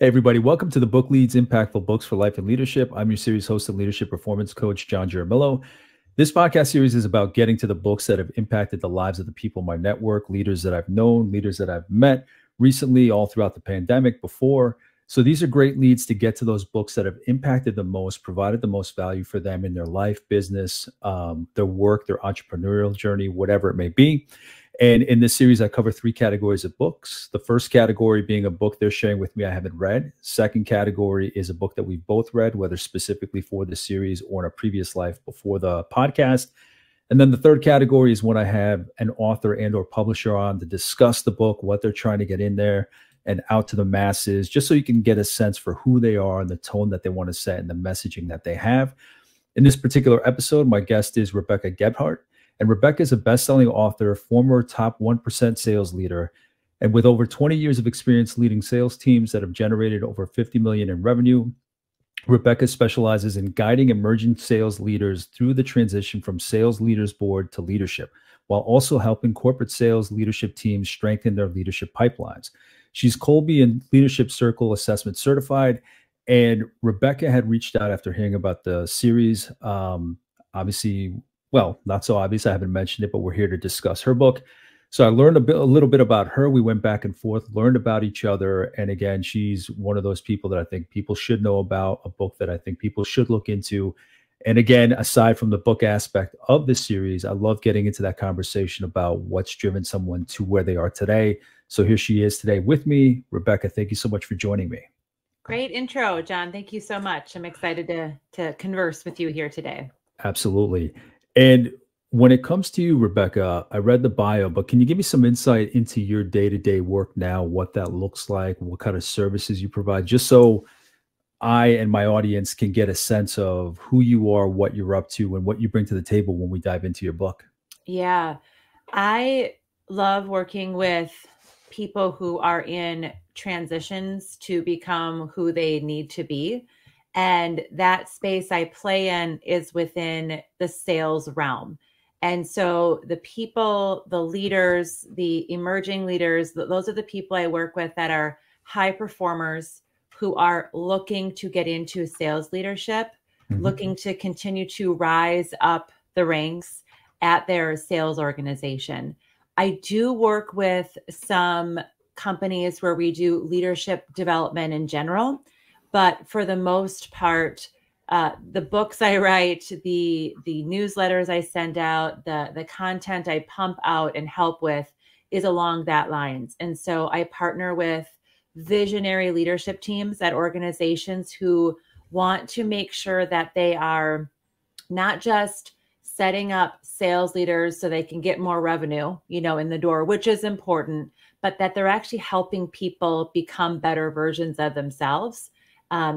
Hey, everybody. Welcome to the Book Leads Impactful Books for Life and Leadership. I'm your series host and leadership performance coach, John Jaramillo. This podcast series is about getting to the books that have impacted the lives of the people in my network, leaders that I've known, leaders that I've met recently, all throughout the pandemic, before. So these are great leads to get to those books that have impacted the most, provided the most value for them in their life, business, their work, their entrepreneurial journey, whatever it may be. And in this series, I cover 3 categories of books. The first category being a book they're sharing with me I haven't read. Second category is a book that we've both read, whether specifically for the series or in a previous life before the podcast. And then the third category is when I have an author and or publisher on to discuss the book, what they're trying to get in there and out to the masses, just so you can get a sense for who they are and the tone that they want to set and the messaging that they have. In this particular episode, my guest is Rebecca Gebhardt. And Rebecca is a best-selling author, former top 1% sales leader, and with over 20 years of experience leading sales teams that have generated over $50 million in revenue. Rebecca specializes in guiding emerging sales leaders through the transition from sales leaders board to leadership, while also helping corporate sales leadership teams strengthen their leadership pipelines. She's Kolbe and Leadership Circle assessment certified, and Rebecca had reached out after hearing about the series. Obviously, well, not so obvious, I haven't mentioned it, but we're here to discuss her book. So I learned a little bit about her. We went back and forth, learned about each other. And again, she's one of those people that I think people should know about, a book that I think people should look into. And again, aside from the book aspect of this series, I love getting into that conversation about what's driven someone to where they are today. So here she is today with me. Rebecca, thank you so much for joining me. Great intro, John. Thank you so much. I'm excited to converse with you here today. Absolutely. And when it comes to you, Rebecca, I read the bio, but can you give me some insight into your day-to-day work now, what that looks like, what kind of services you provide, just so I and my audience can get a sense of who you are, what you're up to, and what you bring to the table when we dive into your book? Yeah, I love working with people who are in transitions to become who they need to be. And that space I play in is within the sales realm. And so the people, the leaders, the emerging leaders, those are the people I work with that are high performers who are looking to get into sales leadership, looking to continue to rise up the ranks at their sales organization. I do work with some companies where we do leadership development in general. But for the most part, the books I write, the newsletters I send out, the content I pump out and help with is along that lines. And so I partner with visionary leadership teams at organizations who want to make sure that they are not just setting up sales leaders so they can get more revenue, in the door, which is important, but that they're actually helping people become better versions of themselves.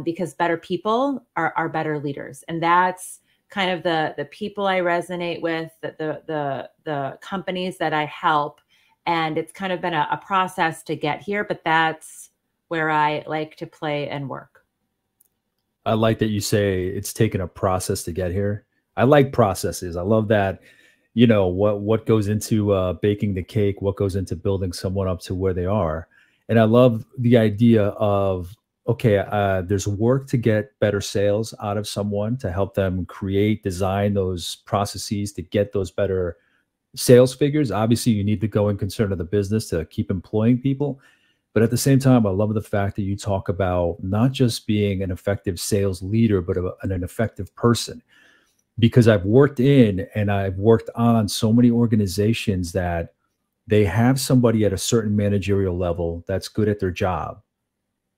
Because better people are better leaders. And that's kind of the people I resonate with, the companies that I help. And it's kind of been a process to get here, but that's where I like to play and work. I like that you say it's taken a process to get here. I like processes. I love that, what goes into baking the cake, what goes into building someone up to where they are. And I love the idea of, okay, there's work to get better sales out of someone, to help them create, design those processes to get those better sales figures. Obviously, you need the going concern of the business to keep employing people. But at the same time, I love the fact that you talk about not just being an effective sales leader, but an effective person. Because I've worked in and I've worked on so many organizations that they have somebody at a certain managerial level that's good at their job.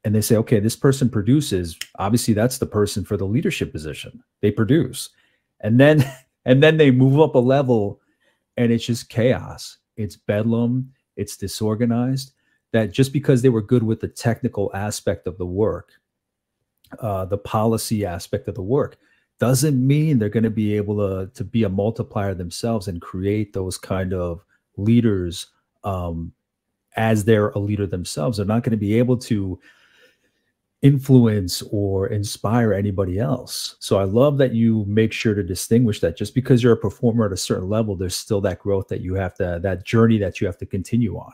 And they say, okay, this person produces, obviously that's the person for the leadership position. They produce. And then they move up a level and it's just chaos. It's bedlam. It's disorganized. That just because they were good with the technical aspect of the work, the policy aspect of the work, doesn't mean they're going to be able to be a multiplier themselves and create those kind of leaders as they're a leader themselves. They're not going to be able to influence or inspire anybody else. So I love that you make sure to distinguish that just because you're a performer at a certain level, there's still that growth that you have to, that journey that you have to continue on.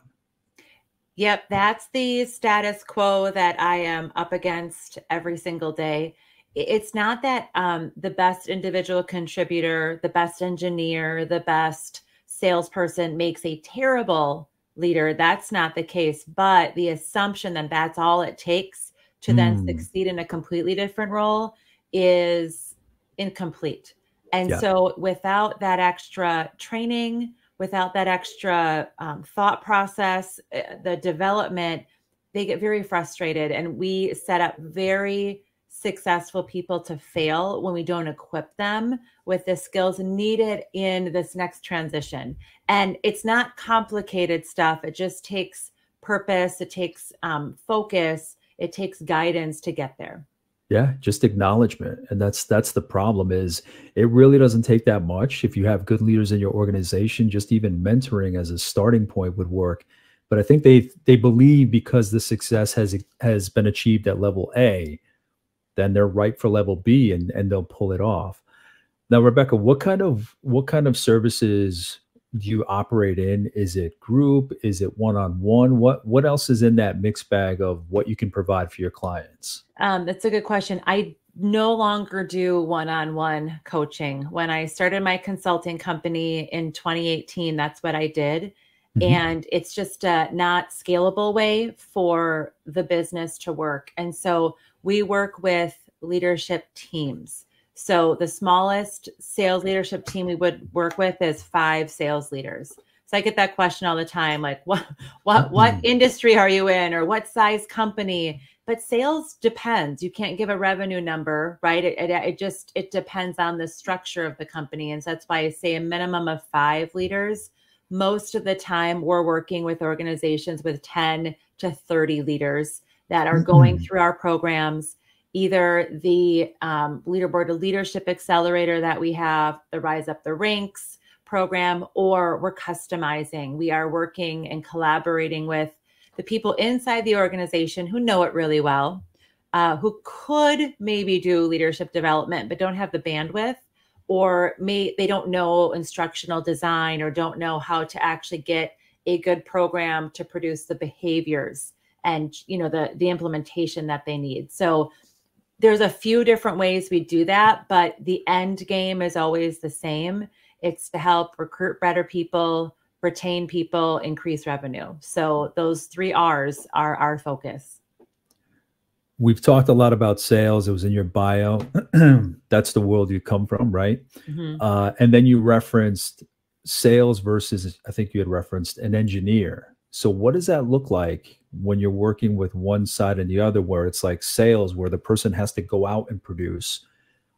Yep, that's the status quo that I am up against every single day. It's not that the best individual contributor, the best engineer, the best salesperson makes a terrible leader. That's not the case. But the assumption that that's all it takes to then succeed in a completely different role is incomplete. And so without that extra training, without that extra thought process, the development, they get very frustrated. And we set up very successful people to fail when we don't equip them with the skills needed in this next transition. And it's not complicated stuff. It just takes purpose. It takes focus. It takes guidance to get there. Yeah, just acknowledgement. And that's the problem, is it really doesn't take that much. If you have good leaders in your organization, just even mentoring as a starting point would work. But I think they believe because the success has been achieved at level A, then they're right for level B, and they'll pull it off. Now, Rebecca, what kind of services do you operate in? Is it group? Is it one-on-one? What else is in that mixed bag of what you can provide for your clients? That's a good question. I no longer do one-on-one coaching. When I started my consulting company in 2018, that's what I did. And it's just a not scalable way for the business to work. And so we work with leadership teams. So the smallest sales leadership team we would work with is 5 sales leaders. So I get that question all the time, like what industry are you in, or what size company? But sales depends. You can't give a revenue number, right? It depends on the structure of the company. And so that's why I say a minimum of 5 leaders. Most of the time we're working with organizations with 10 to 30 leaders that are going through our programs, either the Leaderboard to Leadership Accelerator that we have, the Rise Up the Ranks program, or we're customizing. We are working and collaborating with the people inside the organization who know it really well, who could maybe do leadership development, but don't have the bandwidth, or they don't know instructional design, or don't know how to actually get a good program to produce the behaviors and, you know, the implementation that they need. So there's a few different ways we do that, but the end game is always the same. It's to help recruit better people, retain people, increase revenue. So those 3 R's are our focus. We've talked a lot about sales. It was in your bio. That's the world you come from, right? And then you referenced sales versus, I think you had referenced an engineer. So what does that look like when you're working with one side and the other, where it's like sales, where the person has to go out and produce,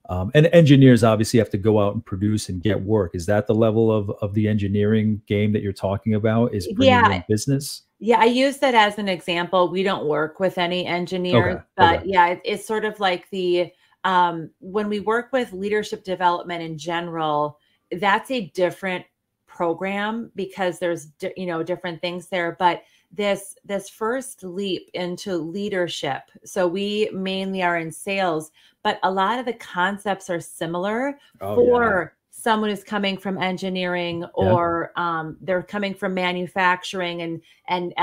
and engineers obviously have to go out and produce and get work? Is that the level of the engineering game that you're talking about, is bringing in business? Yeah, I use that as an example. We don't work with any engineers, but yeah, it's sort of like the, when we work with leadership development in general, that's a different program because there's, you know, different things there. But this first leap into leadership, so we mainly are in sales, but a lot of the concepts are similar for someone who's coming from engineering, or they're coming from manufacturing, and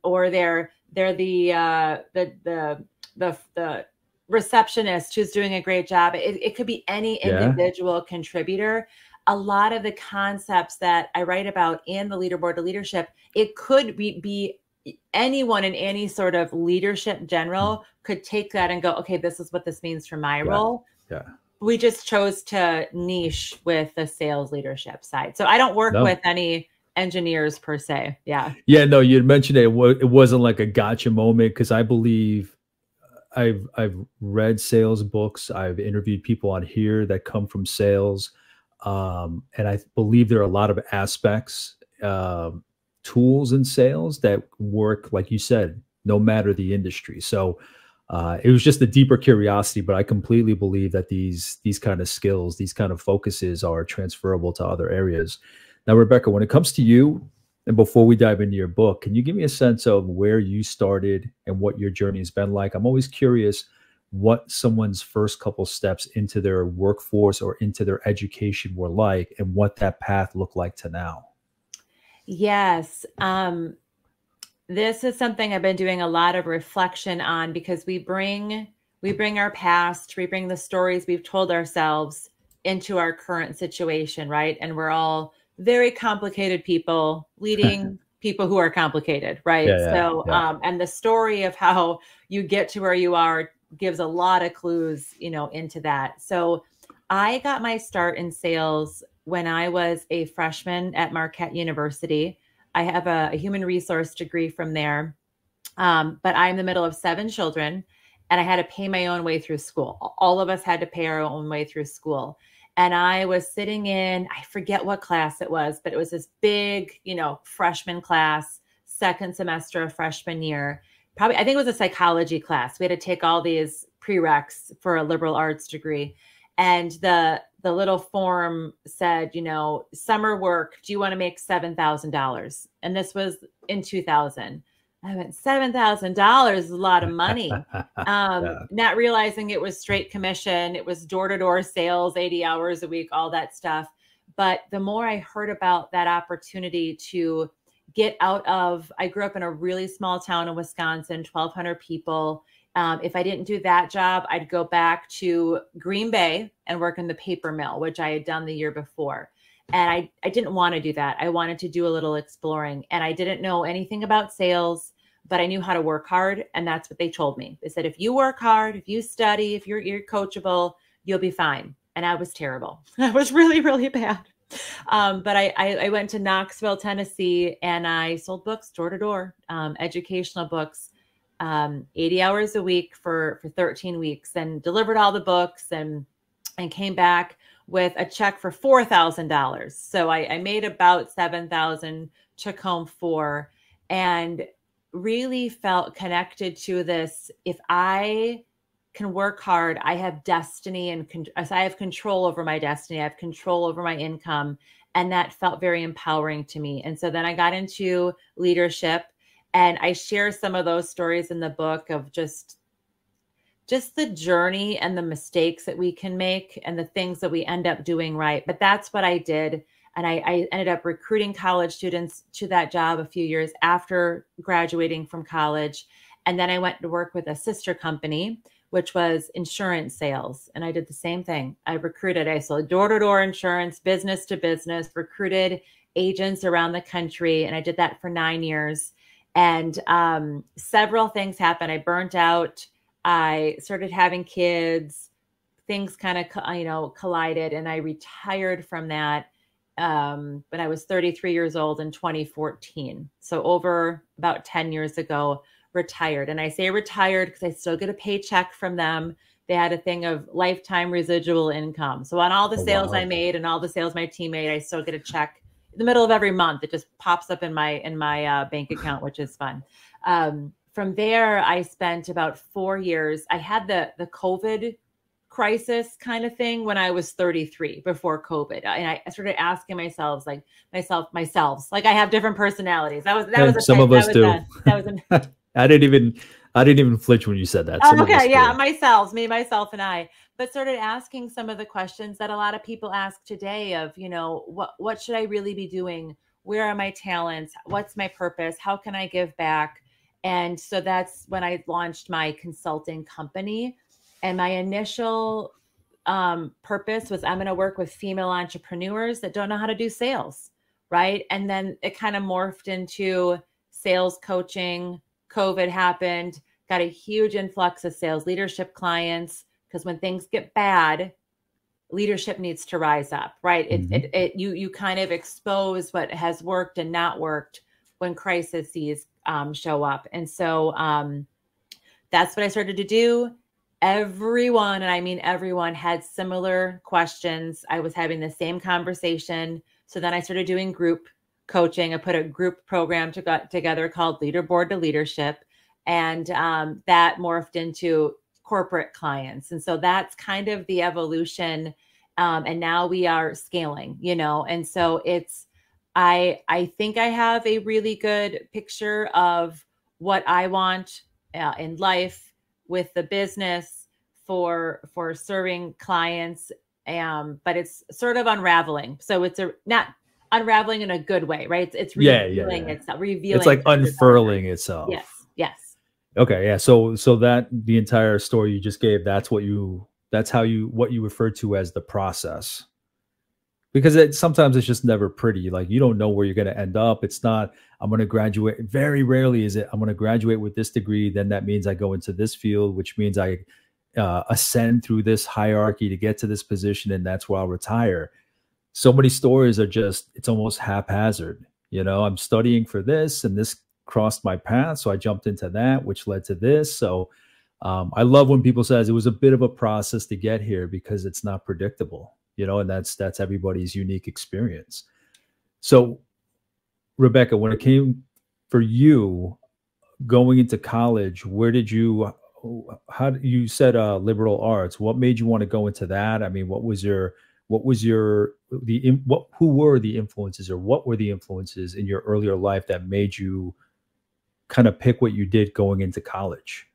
or they're the receptionist who's doing a great job. It could be any individual contributor. A lot of the concepts that I write about in the Leaderboard to Leadership, it could be anyone in any sort of leadership general could take that and go, okay, this is what this means for my role. We just chose to niche with the sales leadership side. So I don't work with any engineers per se. Yeah, no, you had mentioned it wasn't like a gotcha moment, because I believe I've read sales books. I've interviewed people on here that come from sales. And I believe there are a lot of aspects, tools in sales that work, like you said, no matter the industry. So it was just a deeper curiosity, but I completely believe that these kind of skills, these kind of focuses are transferable to other areas. Now, Rebecca, when it comes to you, and before we dive into your book, can you give me a sense of where you started and what your journey has been like? I'm always curious what someone's first couple steps into their workforce or into their education were like, and what that path looked like to now. Yes. this is something I've been doing a lot of reflection on, because we bring our past, we bring the stories we've told ourselves into our current situation, right? And we're all very complicated people leading people who are complicated, right? And the story of how you get to where you are gives a lot of clues, into that. So I got my start in sales when I was a freshman at Marquette University. I have a human resource degree from there. But I'm in the middle of 7 children, and I had to pay my own way through school. All of us had to pay our own way through school. And I was sitting in, I forget what class it was, but it was this big, freshman class, second semester of freshman year. I think it was a psychology class. We had to take all these prereqs for a liberal arts degree. And the little form said, summer work, do you want to make $7,000? And this was in 2000. I went, $7,000 is a lot of money. Not realizing it was straight commission. It was door-to-door sales, 80 hours a week, all that stuff. But the more I heard about that opportunity to get out of, I grew up in a really small town in Wisconsin, 1,200 people. If I didn't do that job, I'd go back to Green Bay and work in the paper mill, which I had done the year before. And I didn't want to do that. I wanted to do a little exploring, and I didn't know anything about sales, but I knew how to work hard. And that's what they told me. They said, if you work hard, if you study, if you're coachable, you'll be fine. And I was terrible. I was really, really bad. But I went to Knoxville, Tennessee, and I sold books door to door, educational books, 80 hours a week for 13 weeks, and delivered all the books and came back with a check for $4,000. So I made about $7,000, took home $4,000, and really felt connected to this. If I can work hard, I have destiny, and I have control over my destiny. I have control over my income. And that felt very empowering to me. And so then I got into leadership, and I share some of those stories in the book of just the journey and the mistakes that we can make and the things that we end up doing right. But that's what I did. And I ended up recruiting college students to that job a few years after graduating from college. And then I went to work with a sister company, which was insurance sales. And I did the same thing. I sold door-to-door insurance, business to business, recruited agents around the country. And I did that for 9 years. And several things happened. I burnt out. I started having kids. Things kind of, collided, and I retired from that when I was 33 years old in 2014. So over about 10 years ago, retired. And I say retired because I still get a paycheck from them. They had a thing of lifetime residual income. So on all the sales I made and all the sales my team made, I still get a check in the middle of every month. It just pops up in my bank account, which is fun. From there, I spent about 4 years. I had the COVID crisis kind of thing when I was 33 before COVID. And I started asking myself, like I have different personalities. That was some of us do. I didn't even flinch when you said that. Okay. Yeah. Myself and I, but started asking some of the questions that a lot of people ask today of, what should I really be doing? Where are my talents? What's my purpose? How can I give back? And so that's when I launched my consulting company. And my initial purpose was, I'm going to work with female entrepreneurs that don't know how to do sales, right? And then it kind of morphed into sales coaching. COVID happened, got a huge influx of sales leadership clients, because when things get bad, leadership needs to rise up, right? Mm-hmm. You kind of expose what has worked and not worked when crises show up. And so that's what I started to do. Everyone, and I mean everyone, had similar questions. I was having the same conversation. So then I started doing group coaching. I put a group program together called Leaderboard to Leadership. And that morphed into corporate clients. And so that's kind of the evolution. And now we are scaling, and so I think I have a really good picture of what I want in life, with the business, for serving clients. But it's sort of unraveling. So it's unraveling in a good way, right? It's revealing itself, revealing. It's like unfurling itself. Yes. Yes. Okay. Yeah. So that the entire story you just gave, that's what you refer to as the process. Because sometimes it's just never pretty. Like, you don't know where you're going to end up. It's not, I'm going to graduate. Very rarely is it, I'm going to graduate with this degree. Then that means I go into this field, which means I ascend through this hierarchy to get to this position. And that's where I'll retire. So many stories are just, it's almost haphazard. I'm studying for this and this crossed my path. So I jumped into that, which led to this. So I love when people says it was a bit of a process to get here, because it's not predictable. And that's everybody's unique experience. So, Rebecca, when it came for you going into college, how you said liberal arts? What made you want to go into that? I mean, who were the influences, or what were the influences in your earlier life that made you kind of pick what you did going into college?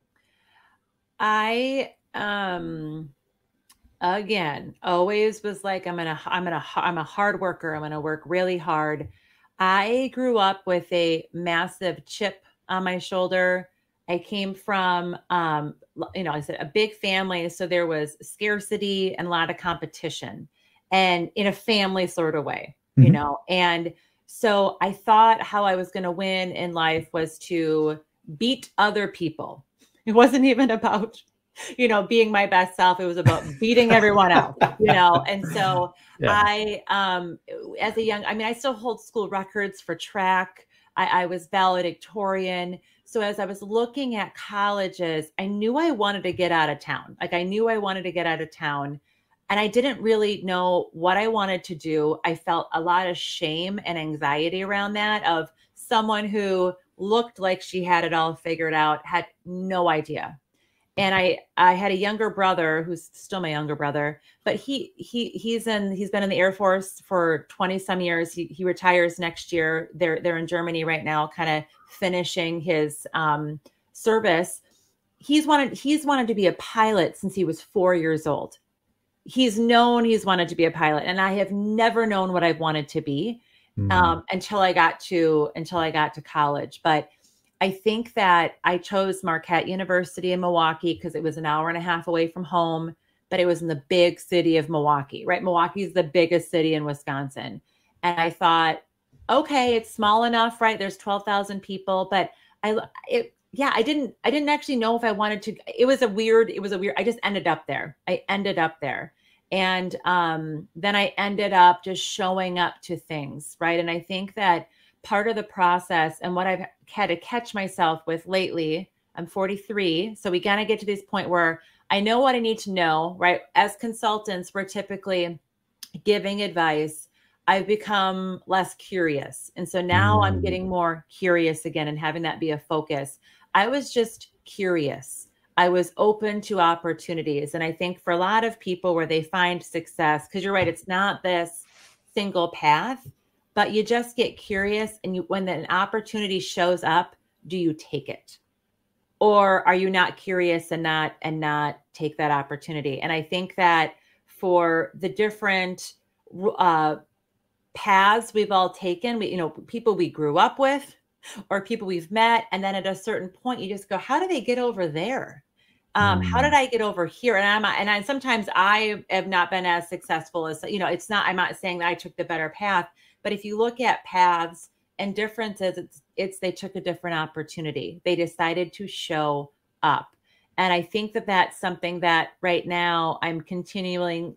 Again, always was like, I'm a hard worker. I'm going to work really hard. I grew up with a massive chip on my shoulder. I came from, I said a big family. So there was scarcity and a lot of competition, and in a family sort of way, and so I thought how I was going to win in life was to beat other people. It wasn't even about being my best self. It was about beating everyone else, And so I, as a young, I still hold school records for track. I was valedictorian. So as I was looking at colleges, I knew I wanted to get out of town. And I didn't really know what I wanted to do. I felt a lot of shame and anxiety around that, of someone who looked like she had it all figured out, had no idea. And I had a younger brother who's still my younger brother, but he's been in the Air Force for 20 some years. He retires next year. They're in Germany right now, kind of finishing his service. He's wanted to be a pilot since he was 4 years old. He's wanted to be a pilot, and I have never known what I've wanted to be until I got to college. But I think that I chose Marquette University in Milwaukee because it was an hour and a half away from home, but it was in the big city of Milwaukee, right? Milwaukee is the biggest city in Wisconsin. And I thought, okay, it's small enough, right? There's 12,000 people, but I didn't actually know if I wanted to. It was a weird, I just ended up there. And then I ended up just showing up to things, right? And I think that part of the process, and what I've had to catch myself with lately, I'm 43. So we got to get to this point where I know what I need to know, right? As consultants, we're typically giving advice. I've become less curious. And so now I'm getting more curious again and having that be a focus. I was just curious. I was open to opportunities. And I think for a lot of people where they find success, because you're right, it's not this single path, but you just get curious. And when an opportunity shows up, do you take it? Or are you not curious and not take that opportunity? And I think that for the different paths we've all taken, people we grew up with or people we've met. And then at a certain point, you just go, how do they get over there? How did I get over here? And sometimes I have not been as successful as, I'm not saying that I took the better path, but if you look at paths and differences, they took a different opportunity. They decided to show up. And I think that that's something that right now I'm continuing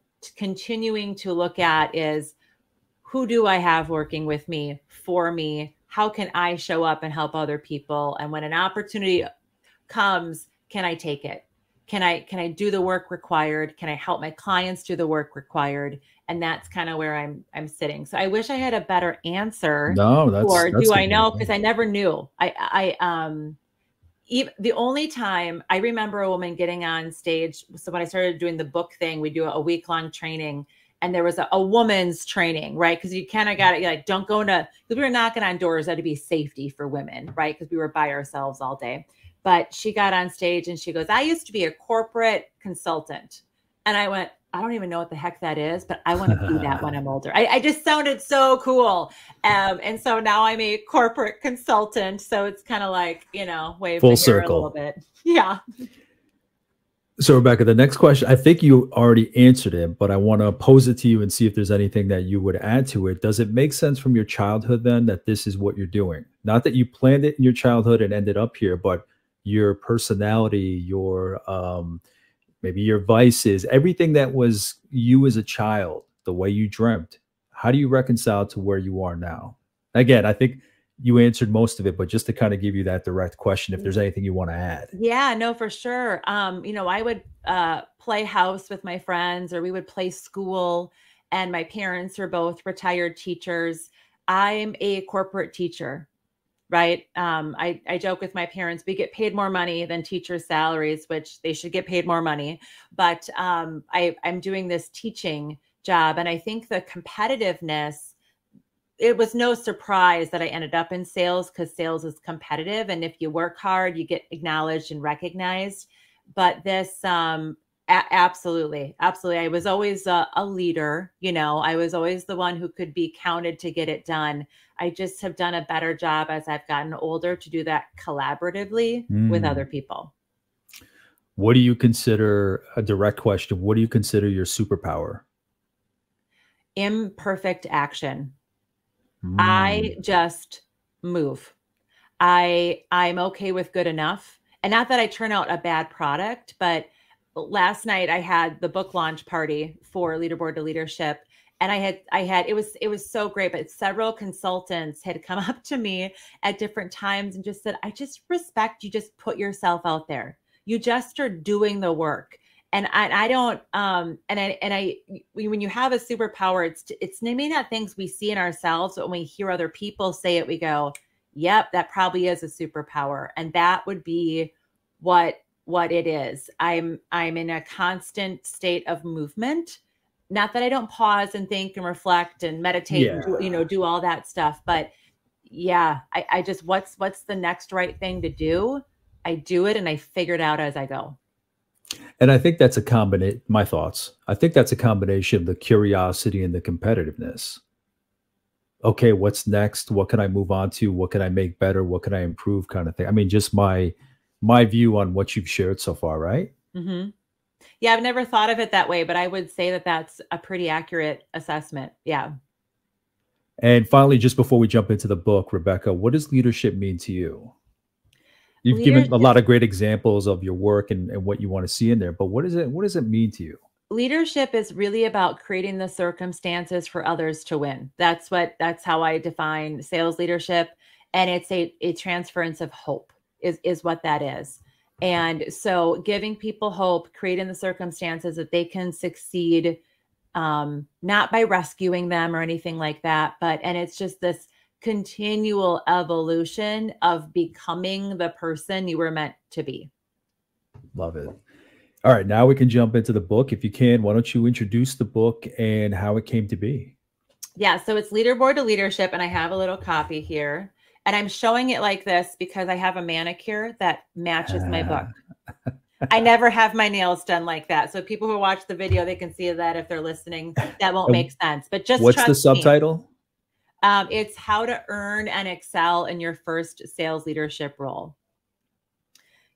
to look at is, who do I have working with me, for me? How can I show up and help other people? And when an opportunity comes, can I take it? Can I do the work required? Can I help my clients do the work required? And that's kind of where I'm sitting. So I wish I had a better answer. No, that's do I know? Because I never knew. The only time I remember a woman getting on stage. So when I started doing the book thing, we do a week-long training, and there was a woman's training, right? Because you kind of got it. You're like, don't go into, because we were knocking on doors that to be safety for women, right? Because we were by ourselves all day. But she got on stage and she goes, I used to be a corporate consultant. And I went, I don't even know what the heck that is, but I want to be that when I'm older. I just sounded so cool. And so now I'm a corporate consultant. So it's kind of like, wave Full the hair circle. a little bit. Yeah. So Rebecca, the next question, I think you already answered it, but I want to pose it to you and see if there's anything that you would add to it. Does it make sense from your childhood then that this is what you're doing? Not that you planned it in your childhood and ended up here, but your personality, your maybe your vices, everything that was you as a child, the way you dreamt. How do you reconcile to where you are now? Again, I think you answered most of it, but just to kind of give you that direct question, if there's anything you want to add. Yeah, no, for sure. I would play house with my friends, or we would play school, and my parents were both retired teachers. I'm a corporate teacher, right? I joke with my parents, we get paid more money than teachers' salaries, which they should get paid more money. But I'm doing this teaching job, and I think the competitiveness, it was no surprise that I ended up in sales, because sales is competitive. And if you work hard, you get acknowledged and recognized. But this, absolutely. I was always a leader. I was always the one who could be counted to get it done. I just have done a better job as I've gotten older to do that collaboratively with other people. What do you consider, a direct question, what do you consider your superpower? Imperfect action. I just move. I'm okay with good enough. And not that I turn out a bad product, but last night I had the book launch party for Leaderboard to Leadership. And it was so great, but several consultants had come up to me at different times and just said, I just respect you. Just put yourself out there. You just are doing the work. And I don't, when you have a superpower, it's maybe not things we see in ourselves, but when we hear other people say it, we go, yep, that probably is a superpower. And that would be what it is. I'm in a constant state of movement. Not that I don't pause and think and reflect and meditate and do all that stuff. But yeah, I just, what's the next right thing to do? I do it and I figure it out as I go. And I think that's a combination, my thoughts. I think that's a combination of the curiosity and the competitiveness. Okay, what's next? What can I move on to? What can I make better? What can I improve, kind of thing? I mean, just my view on what you've shared so far, right? Mm-hmm. Yeah, I've never thought of it that way, but I would say that that's a pretty accurate assessment. Yeah. And finally, just before we jump into the book, Rebecca, what does leadership mean to you? You've given a lot of great examples of your work and what you want to see in there, but what does it mean to you? Leadership is really about creating the circumstances for others to win. That's how I define sales leadership. And it's a transference of hope is what that is. And so giving people hope, creating the circumstances that they can succeed, not by rescuing them or anything like that, and it's just this continual evolution of becoming the person you were meant to be. Love it. All right, now we can jump into the book. If you can, why don't you introduce the book and how it came to be? Yeah, so it's Leaderboard to Leadership, and I have a little copy here. And I'm showing it like this because I have a manicure that matches my book. I never have my nails done like that. So people who watch the video, they can see that if they're listening, that won't make sense. But just what's the subtitle? It's How to Earn and Excel in Your First Sales Leadership Role.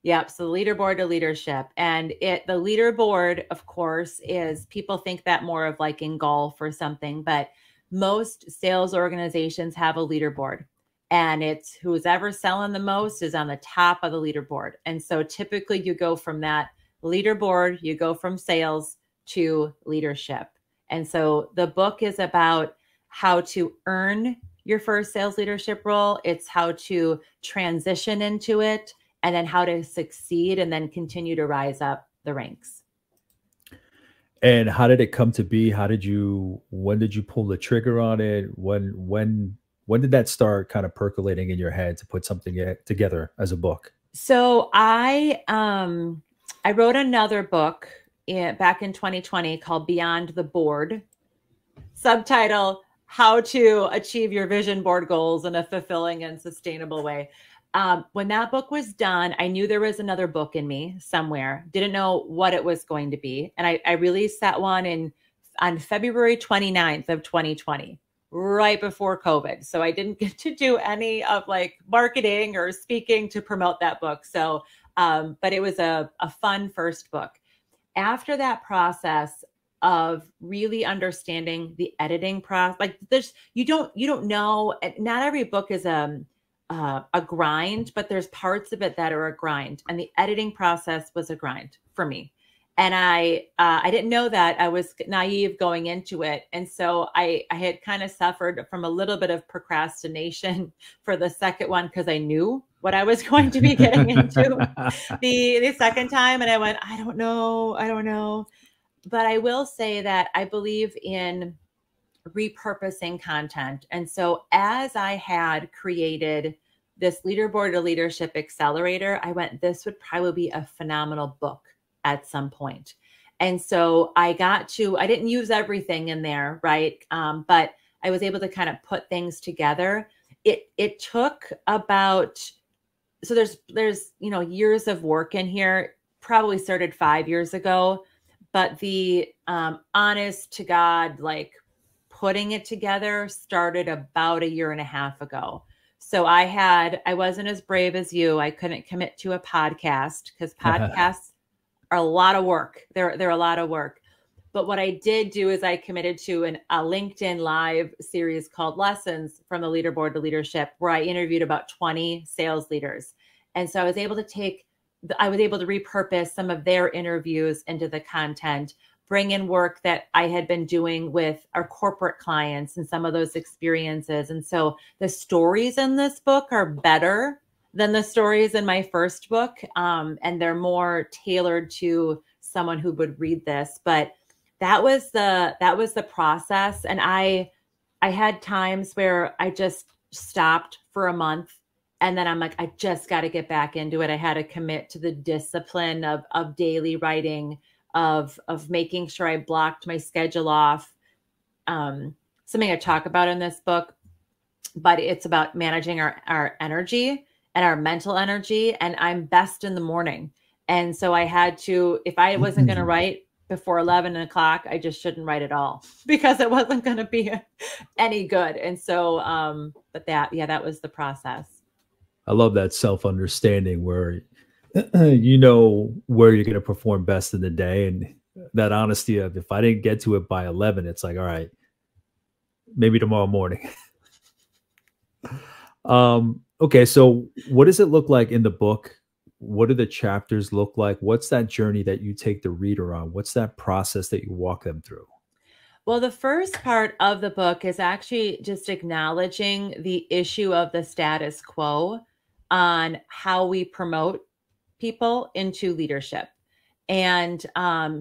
Yep. So Leaderboard to Leadership. And the leaderboard, of course, is, people think that more of like in golf or something, but most sales organizations have a leaderboard. And it's who's ever selling the most is on the top of the leaderboard. And so typically you go from that leaderboard, you go from sales to leadership. And so the book is about how to earn your first sales leadership role. It's how to transition into it, and then how to succeed and then continue to rise up the ranks. And how did it come to be? When did you pull the trigger on it? When did that start kind of percolating in your head to put something together as a book? So I wrote another book back in 2020 called Beyond the Board. Subtitle, how to achieve your vision board goals in a fulfilling and sustainable way. When that book was done, I knew there was another book in me somewhere. Didn't know what it was going to be. And I released that one on February 29th of 2020, right before COVID. So I didn't get to do any of like marketing or speaking to promote that book. So, but it was a fun first book. After that process of really understanding the editing process, like you don't know, not every book is a grind, but there's parts of it that are a grind. And the editing process was a grind for me. And I didn't know that. I was naive going into it. And so I had kind of suffered from a little bit of procrastination for the second one, because I knew what I was going to be getting into the second time. And I went, I don't know. But I will say that I believe in repurposing content. And so as I had created this Leaderboard to Leadership Accelerator, I went, this would probably be a phenomenal book at some point. And so I didn't use everything in there, right? But I was able to kind of put things together. It took about, so there's, years of work in here, probably started 5 years ago, but the honest to God, like putting it together started about 1.5 years ago. So I wasn't as brave as you. I couldn't commit to a podcast because podcasts are a lot of work. They're a lot of work. But what I did do is I committed to a LinkedIn Live series called Lessons from the Leaderboard to Leadership, where I interviewed about 20 sales leaders. And so I was able to repurpose some of their interviews into the content, bring in work that I had been doing with our corporate clients and some of those experiences. And so the stories in this book are better than the stories in my first book. And they're more tailored to someone who would read this. But that was the process. And I had times where I just stopped for a month. And then I'm like, I just got to get back into it. I had to commit to the discipline of daily writing, of making sure I blocked my schedule off. Something I talk about in this book, but it's about managing our energy and our mental energy. And I'm best in the morning. And so I had to, if I wasn't going to write before 11 o'clock, I just shouldn't write at all because it wasn't going to be any good. And so, but that was the process. I love that self-understanding where you know where you're going to perform best in the day, and that honesty of, if I didn't get to it by 11, it's like, all right, maybe tomorrow morning. Okay. So what does it look like in the book? What do the chapters look like? What's that journey that you take the reader on? What's that process that you walk them through? Well, the first part of the book is actually just acknowledging the issue of the status quo on how we promote people into leadership, and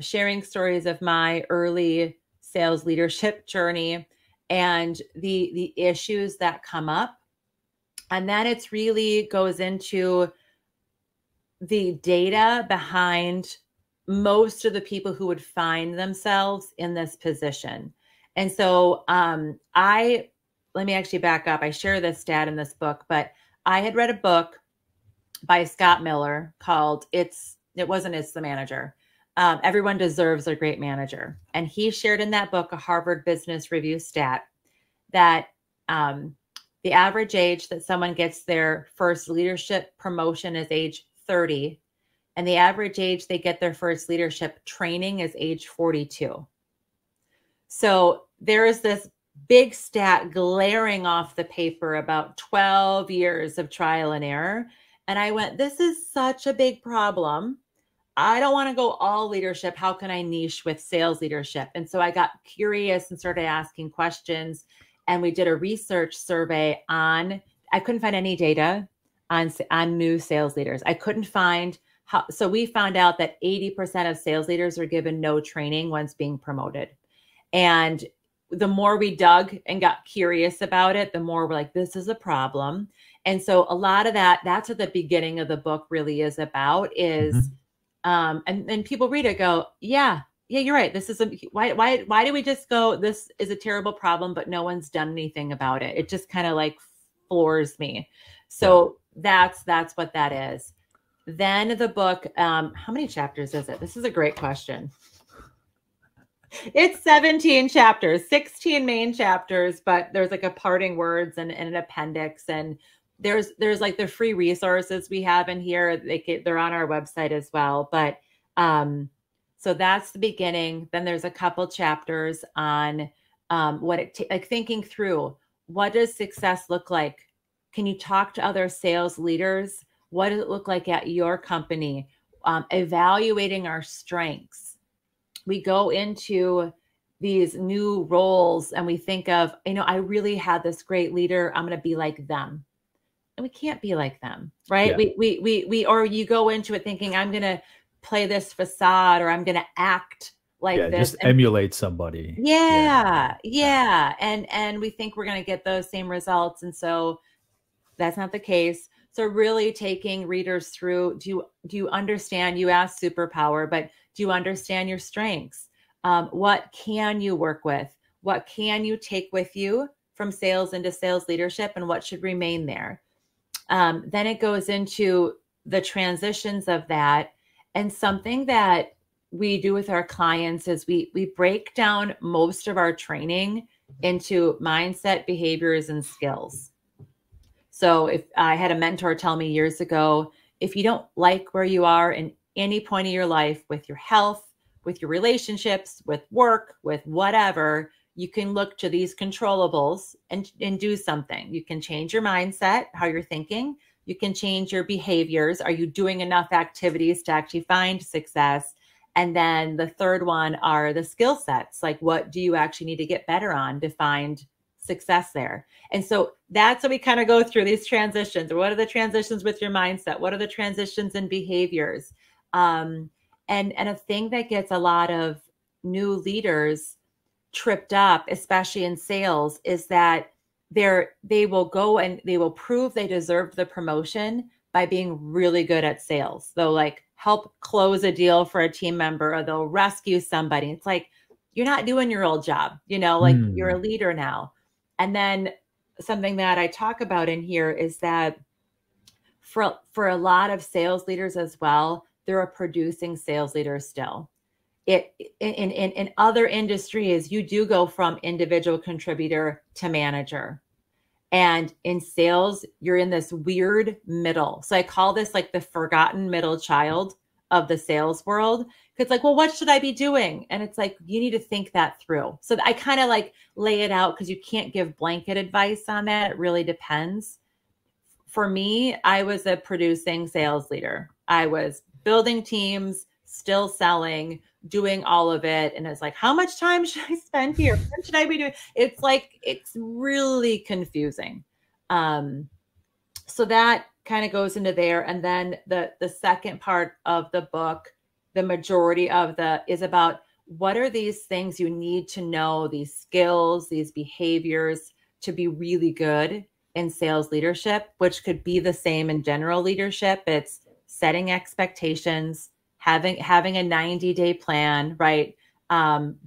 sharing stories of my early sales leadership journey and the issues that come up. And then it's really goes into the data behind most of the people who would find themselves in this position. And so let me actually back up. I share this stat in this book, but I had read a book by Scott Miller called It Wasn't It's the Manager. Everyone Deserves a Great Manager. And he shared in that book a Harvard Business Review stat that the average age that someone gets their first leadership promotion is age 30. And the average age they get their first leadership training is age 42. So there is this big stat glaring off the paper about 12 years of trial and error. And I went, this is such a big problem. I don't want to go all leadership. How can I niche with sales leadership? And so I got curious and started asking questions. And we did a research survey I couldn't find any data on new sales leaders. I couldn't find so we found out that 80% of sales leaders were given no training once being promoted. And the more we dug and got curious about it, the more we're like, this is a problem. And so a lot of that's what the beginning of the book really is about is, and people read it, go, yeah, yeah, you're right. This is why do we just go, this is a terrible problem, but no one's done anything about it. It just kind of like floors me. So that's what that is. Then the book, how many chapters is it? This is a great question. It's 17 chapters, 16 main chapters, but there's like a parting words and an appendix. And there's like the free resources we have in here. They're on our website as well. But so that's the beginning. Then there's a couple chapters on like thinking through, what does success look like? Can you talk to other sales leaders? What does it look like at your company? Evaluating our strengths. We go into these new roles and we think of, I really had this great leader. I'm going to be like them. And we can't be like them, right? Yeah. Or you go into it thinking, I'm going to play this facade, or I'm going to act like this. Just emulate somebody. Yeah. And we think we're going to get those same results. And so that's not the case. So really taking readers through, do you understand, you asked superpower, but do you understand your strengths? What can you work with? What can you take with you from sales into sales leadership, and what should remain there? Then it goes into the transitions of that. And something that we do with our clients is we break down most of our training into mindset, behaviors, and skills. So if I had a mentor tell me years ago, if you don't like where you are in any point of your life with your health, with your relationships, with work, with whatever, you can look to these controllables and do something. You can change your mindset, how you're thinking. You can change your behaviors. Are you doing enough activities to actually find success? And then the third one are the skill sets. Like, what do you actually need to get better on to find success there? And so that's how we kind of go through these transitions. What are the transitions with your mindset? What are the transitions in behaviors? And a thing that gets a lot of new leaders tripped up, especially in sales, is that they will go and they will prove they deserved the promotion by being really good at sales. They'll like help close a deal for a team member, or they'll rescue somebody. It's like, you're not doing your old job, like you're a leader now. And then something that I talk about in here is that for a lot of sales leaders as well, they're a producing sales leader still. In other industries, you do go from individual contributor to manager. And in sales, you're in this weird middle. So I call this like the forgotten middle child of the sales world. Because like, well, what should I be doing? And it's like, you need to think that through. So I kind of like lay it out, because you can't give blanket advice on that. It really depends. For me, I was a producing sales leader. I was building teams, still selling, doing all of it. And it's like, how much time should I spend here? What should I be doing? It's like, it's really confusing. So that kind of goes into there. And then the second part of the book, the majority of is about, what are these things you need to know, these skills, these behaviors to be really good in sales leadership, which could be the same in general leadership. It's setting expectations, having a 90-day plan, right?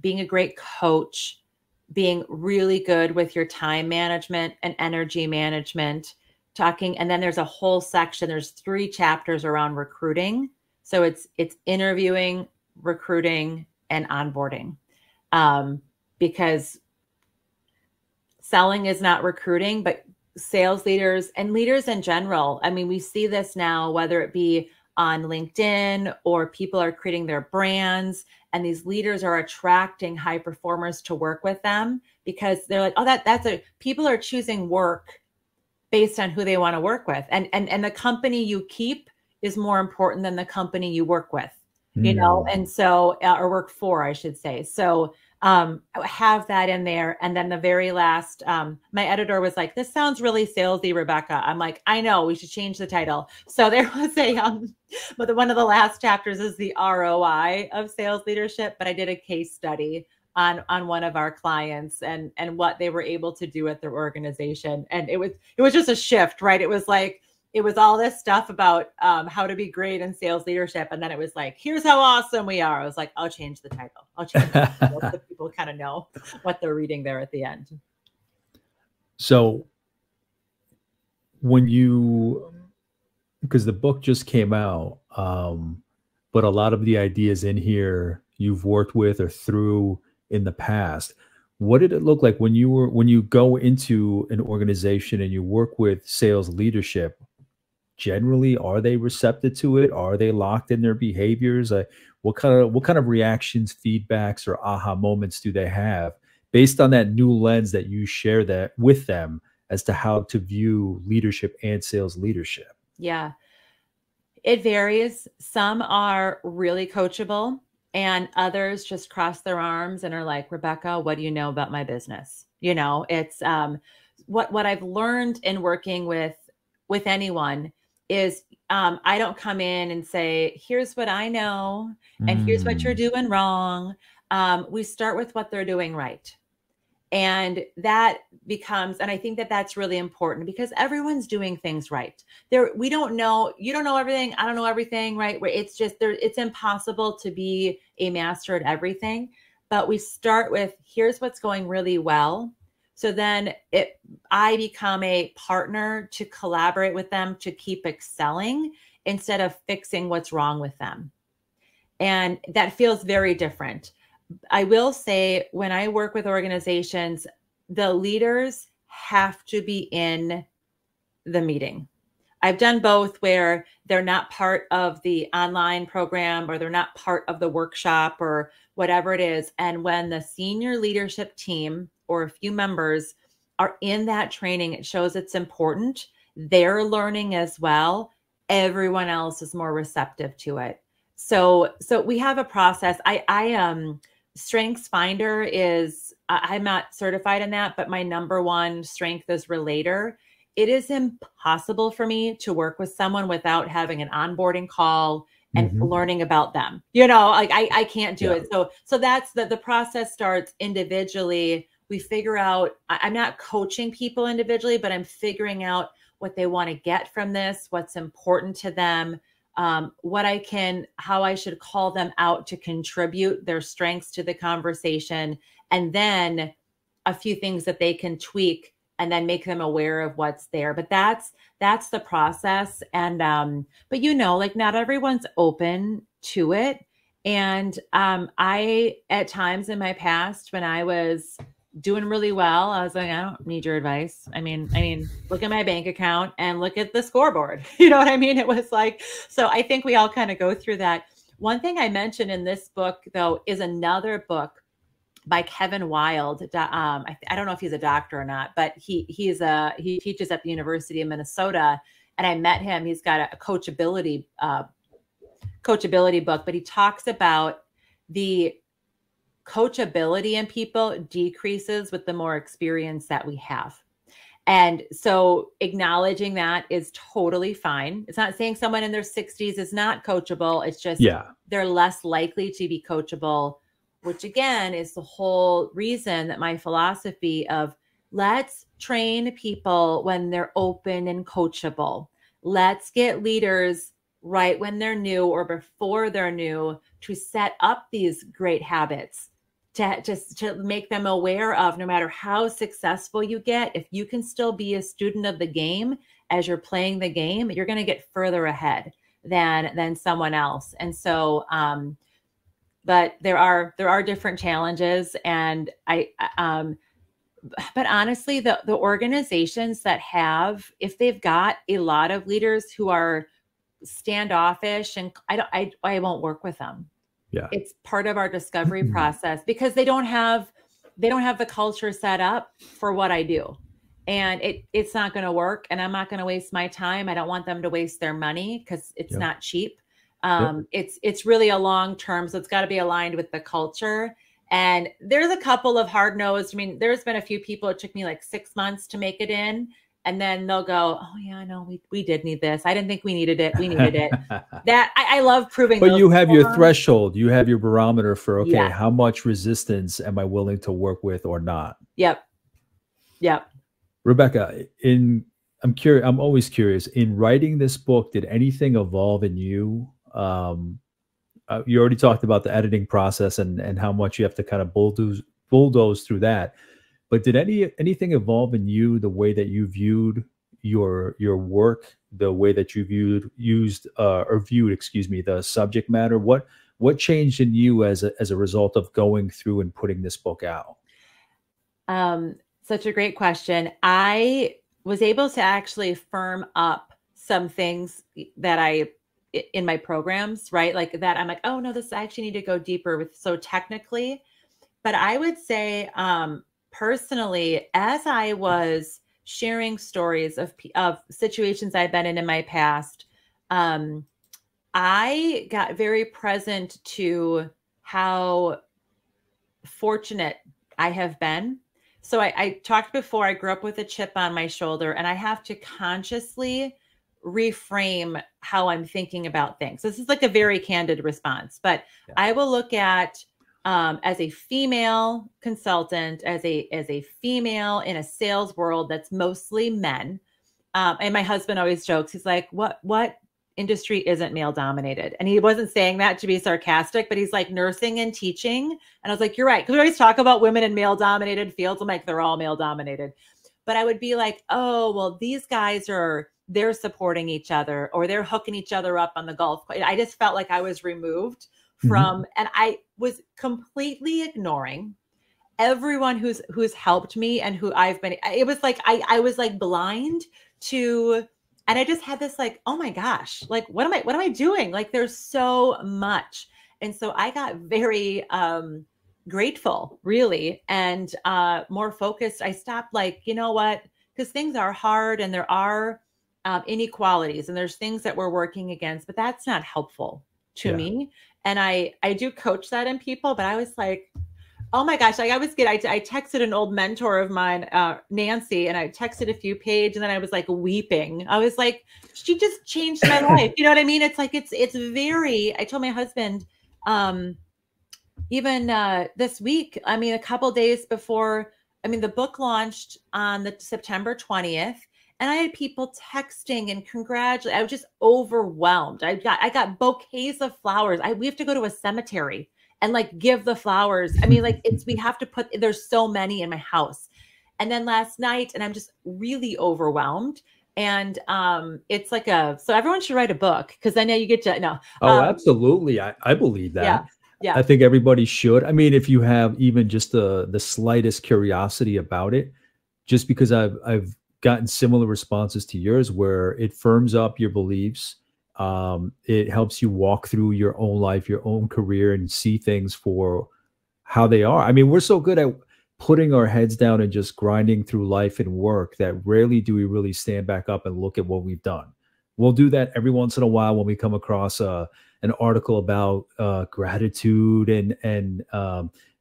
Being a great coach, being really good with your time management and energy management, and then there's a whole section, there's 3 chapters around recruiting. So it's interviewing, recruiting, and onboarding. Because selling is not recruiting, but sales leaders and leaders in general, I mean, we see this now, whether it be on LinkedIn or people are creating their brands, and these leaders are attracting high performers to work with them, because they're like, oh, people are choosing work based on who they want to work with. And the company you keep is more important than the company you work with, and so, or work for, I should say. So have that in there. And then the very last, my editor was like, this sounds really salesy, Rebecca. I'm like, I know, we should change the title. So there was but one of the last chapters is the ROI of sales leadership. But I did a case study on one of our clients and what they were able to do at their organization. And it was just a shift, right? It was like, it was all this stuff about how to be great in sales leadership. And then it was like, here's how awesome we are. I was like, I'll change the title. I'll change the title so people kind of know what they're reading there at the end. So when because the book just came out, but a lot of the ideas in here you've worked with or through in the past. What did it look like when you go into an organization and you work with sales leadership? Generally, are they receptive to it? Are they locked in their behaviors? What kind of reactions, feedbacks, or aha moments do they have based on that new lens that you share that with them as to how to view leadership and sales leadership? Yeah, it varies. Some are really coachable, and others just cross their arms and are like, Rebecca, what do you know about my business? You know, it's what I've learned in working with anyone is I don't come in and say, here's what I know, and here's what you're doing wrong. We start with what they're doing right. And that becomes, and I think that that's really important because everyone's doing things right. We don't know, you don't know everything. I don't know everything, right? Where it's just it's impossible to be a master at everything, but we start with, here's what's going really well. So then I become a partner to collaborate with them to keep excelling instead of fixing what's wrong with them. And that feels very different. I will say when I work with organizations, the leaders have to be in the meeting. I've done both where they're not part of the online program or they're not part of the workshop or whatever it is. And when the senior leadership team or a few members are in that training, it shows it's important. They're learning as well. Everyone else is more receptive to it. So we have a process. Strengths Finder is, I'm not certified in that, but my number one strength is relator. It is impossible for me to work with someone without having an onboarding call and learning about them. You know, like I can't do it. So that's the process starts individually. We figure out, I'm not coaching people individually, but I'm figuring out what they want to get from this, what's important to them, how I should call them out to contribute their strengths to the conversation, and then a few things that they can tweak and then make them aware of what's there. But that's the process. And, but like not everyone's open to it. And, I, at times in my past, when I was doing really well, I was like, I don't need your advice. I mean, look at my bank account and look at the scoreboard. You know what I mean? It was like, so I think we all kind of go through that. One thing I mentioned in this book, though, is another book by Kevin Wild. I don't know if he's a doctor or not, but he teaches at the University of Minnesota. And I met him. He's got a coachability book, but he talks about the coachability in people decreases with the more experience that we have. And so acknowledging that is totally fine. It's not saying someone in their 60s is not coachable. It's just they're less likely to be coachable, which again is the whole reason that my philosophy of let's train people when they're open and coachable. Let's get leaders right when they're new or before they're new to set up these great habits to make them aware of, no matter how successful you get, if you can still be a student of the game as you're playing the game, you're going to get further ahead than someone else. And so, but there are different challenges, and but honestly, the organizations that have, if they've got a lot of leaders who are standoffish, and I won't work with them. Yeah. It's part of our discovery process because they don't have the culture set up for what I do, and it's not going to work, and I'm not going to waste my time. I don't want them to waste their money because it's not cheap. It's really a long term, so it's got to be aligned with the culture. And there's a couple of hard no's. I mean, there's been a few people, it took me like 6 months to make it in. And then they'll go, oh yeah, no, we did need this. I didn't think we needed it. We needed it. That I love proving. But you have your threshold. You have your barometer for, okay, how much resistance am I willing to work with or not? Yep. Rebecca, I'm curious. I'm always curious. In writing this book, did anything evolve in you? You already talked about the editing process and how much you have to kind of bulldoze through that. But did anything evolve in you, the way that you viewed your work, the way that you viewed excuse me, the subject matter? What changed in you as a result of going through and putting this book out? Such a great question. I was able to actually firm up some things that in my programs, right? Like that I'm like, oh no, I actually need to go deeper with so technically. But I would say, personally, as I was sharing stories of situations I've been in my past, I got very present to how fortunate I have been. So I talked before, I grew up with a chip on my shoulder, and I have to consciously reframe how I'm thinking about things. This is like a very candid response, but yeah. I will look at, as a female consultant, as a female in a sales world that's mostly men. And my husband always jokes, he's like, what industry isn't male dominated? And he wasn't saying that to be sarcastic, but he's like, nursing and teaching. And I was like, you're right. Cause we always talk about women in male dominated fields. I'm like, they're all male dominated. But I would be like, oh, well, these guys they're supporting each other, or they're hooking each other up on the golf. I just felt like I was removed from, and I was completely ignoring everyone who's helped me and who I've been. It was like, I was like blind to, and I just had this like, oh my gosh, like, what am I doing? Like, there's so much. And so I got very, grateful, really, and more focused. I stopped like, you know what, because things are hard and there are inequalities and there's things that we're working against, but that's not helpful to me. And I do coach that in people, but I was like, oh my gosh, like I texted an old mentor of mine, Nancy, and I texted a few pages, and then I was like weeping. I was like, she just changed my life. You know what I mean? It's like, it's very, I told my husband, even this week, I mean, a couple days before, I mean, the book launched on the September 20th, and I had people texting and congratulating. I was just overwhelmed. I got bouquets of flowers. We have to go to a cemetery and like give the flowers. I mean, like we have to there's so many in my house. And then last night, and I'm just really overwhelmed. And it's like so everyone should write a book, because I know you get to know. Oh, absolutely. I believe that. Yeah. Yeah. I think everybody should. I mean, if you have even just the slightest curiosity about it, just because I've gotten similar responses to yours, where it firms up your beliefs. It helps you walk through your own life, your own career, and see things for how they are. I mean, we're so good at putting our heads down and just grinding through life and work that rarely do we really stand back up and look at what we've done. We'll do that every once in a while when we come across an article about gratitude and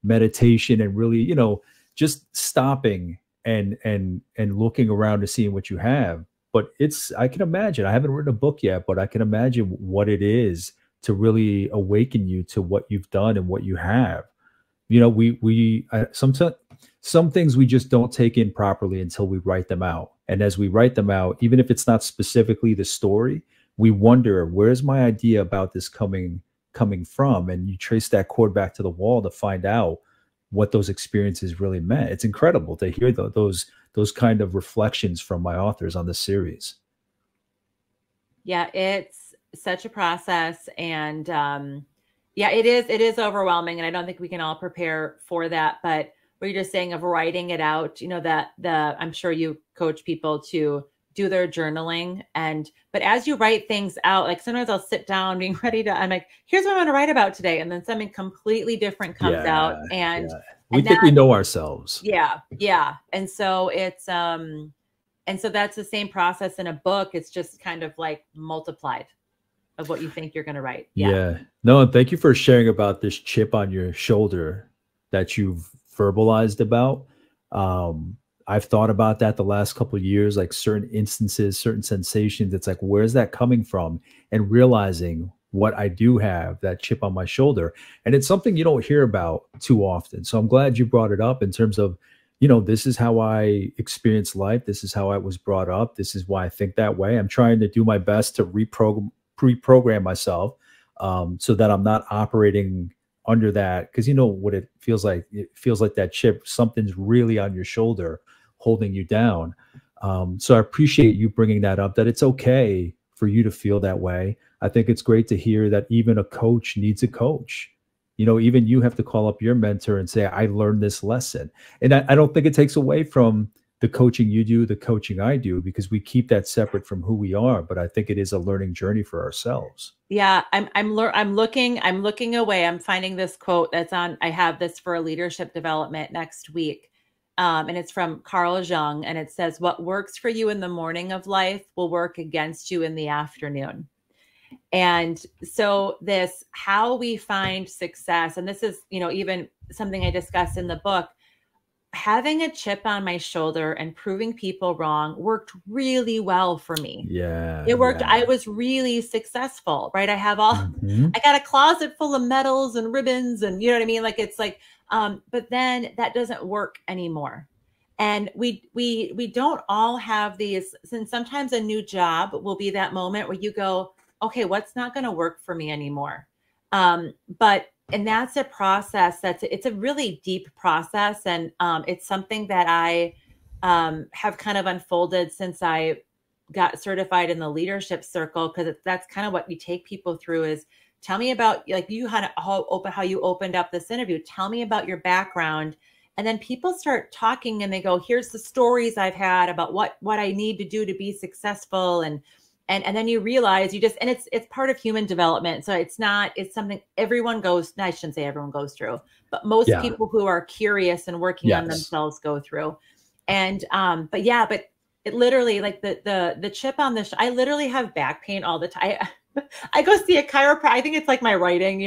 meditation, and really, you know, just stopping and looking around to seeing what you have. But I can imagine, I haven't written a book yet, but I can imagine what it is to really awaken you to what you've done and what you have. You know, some things we just don't take in properly until we write them out. And as we write them out, even if it's not specifically the story, we wonder, where's my idea about this coming from? And you trace that cord back to the wall to find out what those experiences really meant. It's incredible to hear those kind of reflections from my authors on this series. Yeah, it's such a process. And yeah, it is overwhelming. And I don't think we can all prepare for that. But what you're just saying of writing it out, you know, I'm sure you coach people to do their journaling. But as you write things out, like sometimes I'll sit down being ready I'm like, here's what I'm going to write about today. And then something completely different comes out. And we think we know ourselves. Yeah. Yeah. And so it's, and so that's the same process in a book. It's just kind of like multiplied of what you think you're going to write. Yeah. No, and thank you for sharing about this chip on your shoulder that you've verbalized about. I've thought about that the last couple of years, like certain instances, certain sensations. It's like, where's that coming from? And realizing what I do have, that chip on my shoulder. And it's something you don't hear about too often. So I'm glad you brought it up in terms of, this is how I experience life. This is how I was brought up. This is why I think that way. I'm trying to do my best to reprogram myself, so that I'm not operating under that. Because you know what it feels like? It feels like that chip, something's really on your shoulder holding you down. So I appreciate you bringing that up, that it's okay for you to feel that way. I think it's great to hear that even a coach needs a coach. Even you have to call up your mentor and say, I learned this lesson. And I don't think it takes away from the coaching you do, the coaching I do, because we keep that separate from who we are. But I think it is a learning journey for ourselves. Yeah, I'm looking away. I'm finding this quote that's on, I have this for a leadership development next week. And it's from Carl Jung, and it says, what works for you in the morning of life will work against you in the afternoon. And so this, how we find success, and this is, even something I discussed in the book, having a chip on my shoulder and proving people wrong worked really well for me. Yeah. It worked. Yeah. I was really successful, right? I have I got a closet full of medals and ribbons and you know what I mean? Like, it's like, but then that doesn't work anymore. And we don't all have these, since sometimes a new job will be that moment where you go, okay, what's not going to work for me anymore? And that's a process it's a really deep process. And it's something that I have kind of unfolded since I got certified in the leadership circle, because that's kind of what you take people through is, tell me about, like, you had how you opened up this interview. Tell me about your background. And then people start talking and they go, here's the stories I've had about what I need to do to be successful. And then you realize and it's part of human development. So it's something everyone goes, I shouldn't say everyone goes through, but most people who are curious and working on themselves go through. And, but it literally, like the chip on I literally have back pain all the time. I go see a chiropractor. I think it's like my writing,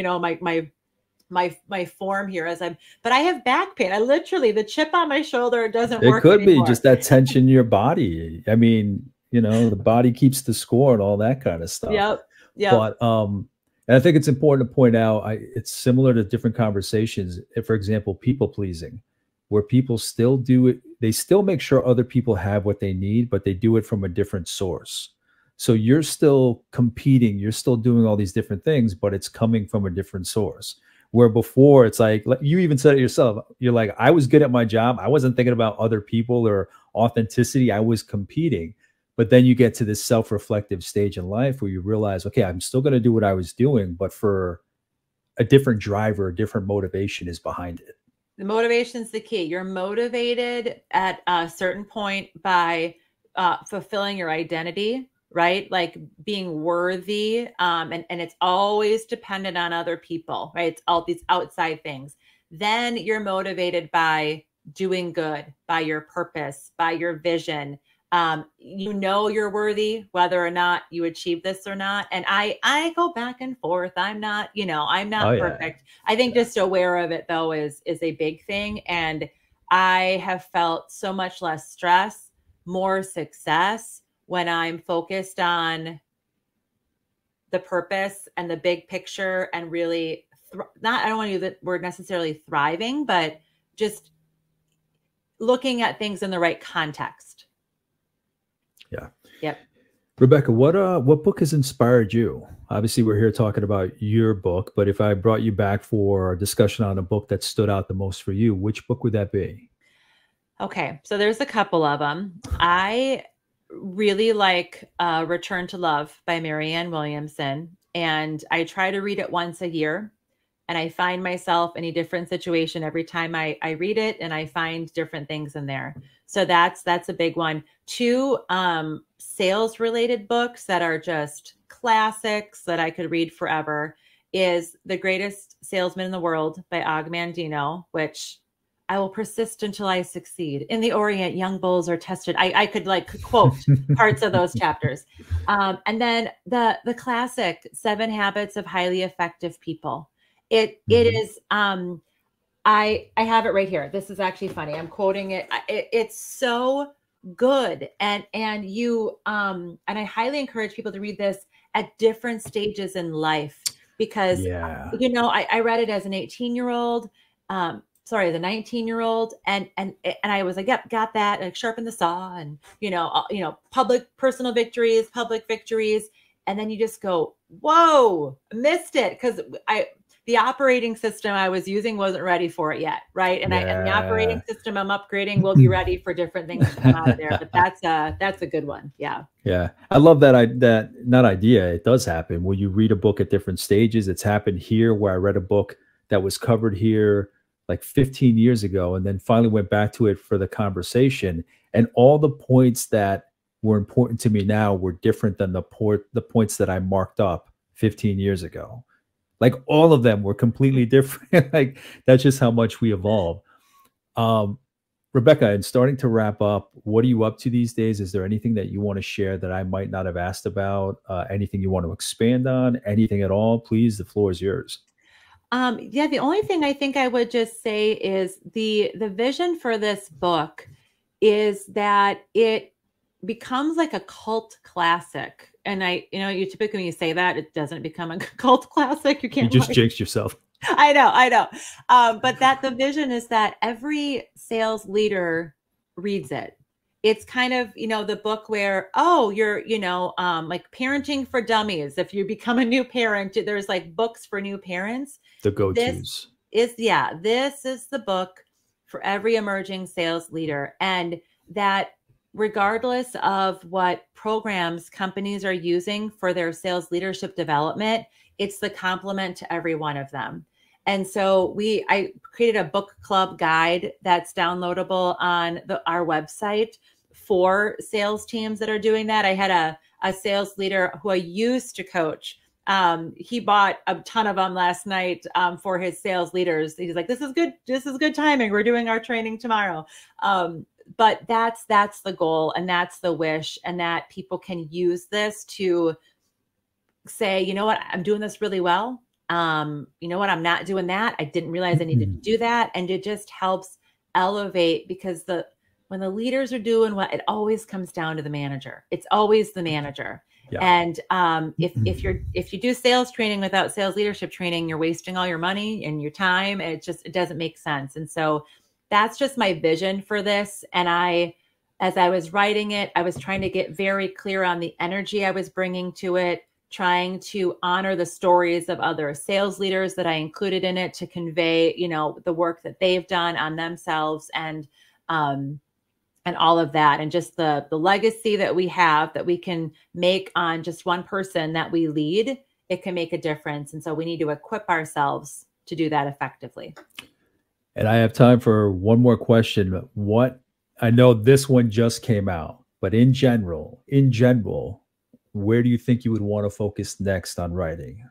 my form here but I have back pain. I literally, the chip on my shoulder doesn't work. It could anymore. be just that tension in your body. I mean, the body keeps the score and all that kind of stuff. Yep. But, and I think it's important to point out, it's similar to different conversations. If, for example, people pleasing, where people still do it, they still make sure other people have what they need, but they do it from a different source. So you're still competing, you're still doing all these different things, but it's coming from a different source. Where before it's like you even said it yourself, you're like, I was good at my job. I wasn't thinking about other people or authenticity. I was competing. But then you get to this self-reflective stage in life where you realize, okay, I'm still going to do what I was doing, but for a different driver, a different motivation is behind it. The motivation's the key. You're motivated at a certain point by fulfilling your identity, right? Like being worthy. And it's always dependent on other people, right? It's all these outside things. Then you're motivated by doing good, by your purpose, by your vision. You're worthy, whether or not you achieve this or not. And I go back and forth. I'm not perfect. I think just aware of it though is a big thing. And I have felt so much less stress, more success when I'm focused on the purpose and the big picture and really I don't want to use the word necessarily thriving, but just looking at things in the right context. Yeah. Yep. Rebecca, what book has inspired you? Obviously, we're here talking about your book, but if I brought you back for a discussion on a book that stood out the most for you, which book would that be? Okay. So there's a couple of them. I really like Return to Love by Marianne Williamson. And I try to read it once a year. And I find myself in a different situation every time I read it, and I find different things in there. So that's a big one. 2 sales related books that are just classics that I could read forever is The Greatest Salesman in the World by Og Mandino, which I will persist until I succeed. In the Orient, young bulls are tested. I could like quote parts of those chapters. And then the classic 7 Habits of Highly Effective People. It is, I have it right here. This is actually funny. I'm quoting it. It's so good. And I highly encourage people to read this at different stages in life because, I read it as an 18-year-old. sorry, the 19-year-old, and I was like, yep, got that, like sharpen the saw, and personal victories, public victories, and then you just go, whoa, missed it, because the operating system I was using wasn't ready for it yet, right? And the operating system I'm upgrading will be ready for different things to come out of there. But that's a good one. Yeah. Yeah. I love that not idea. It does happen where you read a book at different stages. It's happened here where I read a book that was covered here like 15 years ago, and then finally went back to it for the conversation. And all the points that were important to me now were different than the points that I marked up 15 years ago. Like all of them were completely different. Like that's just how much we evolve. Rebecca, and starting to wrap up, what are you up to these days? Is there anything that you want to share that I might not have asked about? Anything you want to expand on? Anything at all? Please, the floor is yours. Yeah, the only thing I think I would just say is the vision for this book is that it becomes like a cult classic. And you typically, when you say that, it doesn't become a cult classic. You just jinxed yourself. I know. But that the vision is that every sales leader reads it. It's kind of, the book where, you're, like Parenting for Dummies. If you become a new parent, there's like books for new parents. The go-tos. This is the book for every emerging sales leader. And that regardless of what programs companies are using for their sales leadership development, it's the complement to every one of them. And so I created a book club guide that's downloadable on our website for sales teams that are doing that. I had a sales leader who I used to coach. He bought a ton of them last night for his sales leaders. He's like, this is good. This is good timing. We're doing our training tomorrow. But that's the goal, and that's the wish, and that people can use this to say, you know what, I'm doing this really well. You know what, I'm not doing that. I didn't realize I needed to do that. And it just helps elevate, because when the leaders are doing what, it always comes down to the manager. It's always the manager. Yeah. And if you do sales training without sales leadership training, you're wasting all your money and your time. And it doesn't make sense. And so that's just my vision for this. And as I was writing it, I was trying to get very clear on the energy I was bringing to it, trying to honor the stories of other sales leaders that I included in it to convey, the work that they've done on themselves and all of that. And just the legacy that we have that we can make on just one person that we lead, it can make a difference. And so we need to equip ourselves to do that effectively. And I have time for one more question. I know this one just came out, but in general, where do you think you would want to focus next on writing?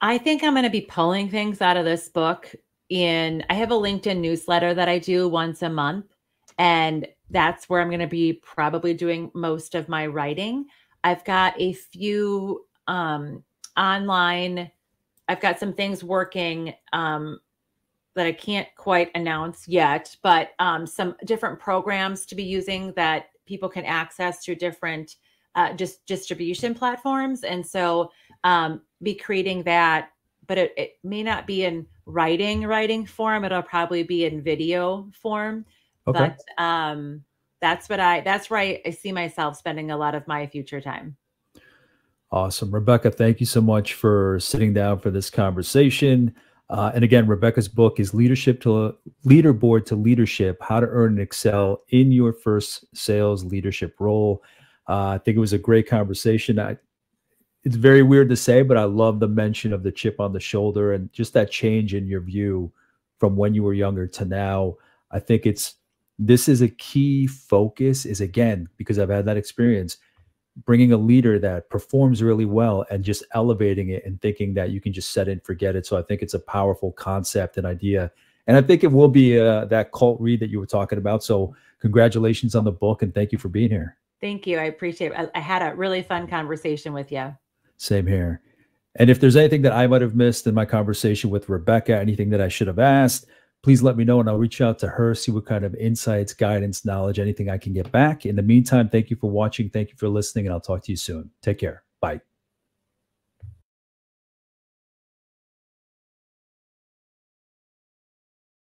I think I'm going to be pulling things out of this book. I have a LinkedIn newsletter that I do once a month, and that's where I'm going to be probably doing most of my writing. I've got a few online. I've got some things working that I can't quite announce yet, but some different programs to be using that people can access through different just distribution platforms. And so be creating that, but it may not be in writing form. It'll probably be in video form. Okay. But that's where I see myself spending a lot of my future time. Awesome. Rebecca, thank you so much for sitting down for this conversation. And again, Rebecca's book is Leaderboard to Leadership, How to Earn and Excel in Your First Sales Leadership Role. I think it was a great conversation. It's very weird to say, but I love the mention of the chip on the shoulder and just that change in your view from when you were younger to now. I think this is a key focus is, again, because I've had that experience, bringing a leader that performs really well and just elevating it and thinking that you can just set it and forget it. So I think it's a powerful concept and idea. And I think it will be that cult read that you were talking about. So congratulations on the book, and thank you for being here. Thank you. I appreciate it. I had a really fun conversation with you. Same here. And if there's anything that I might have missed in my conversation with Rebecca, anything that I should have asked, please let me know and I'll reach out to her, see what kind of insights, guidance, knowledge, anything I can get back. In the meantime, thank you for watching. Thank you for listening, and I'll talk to you soon. Take care. Bye.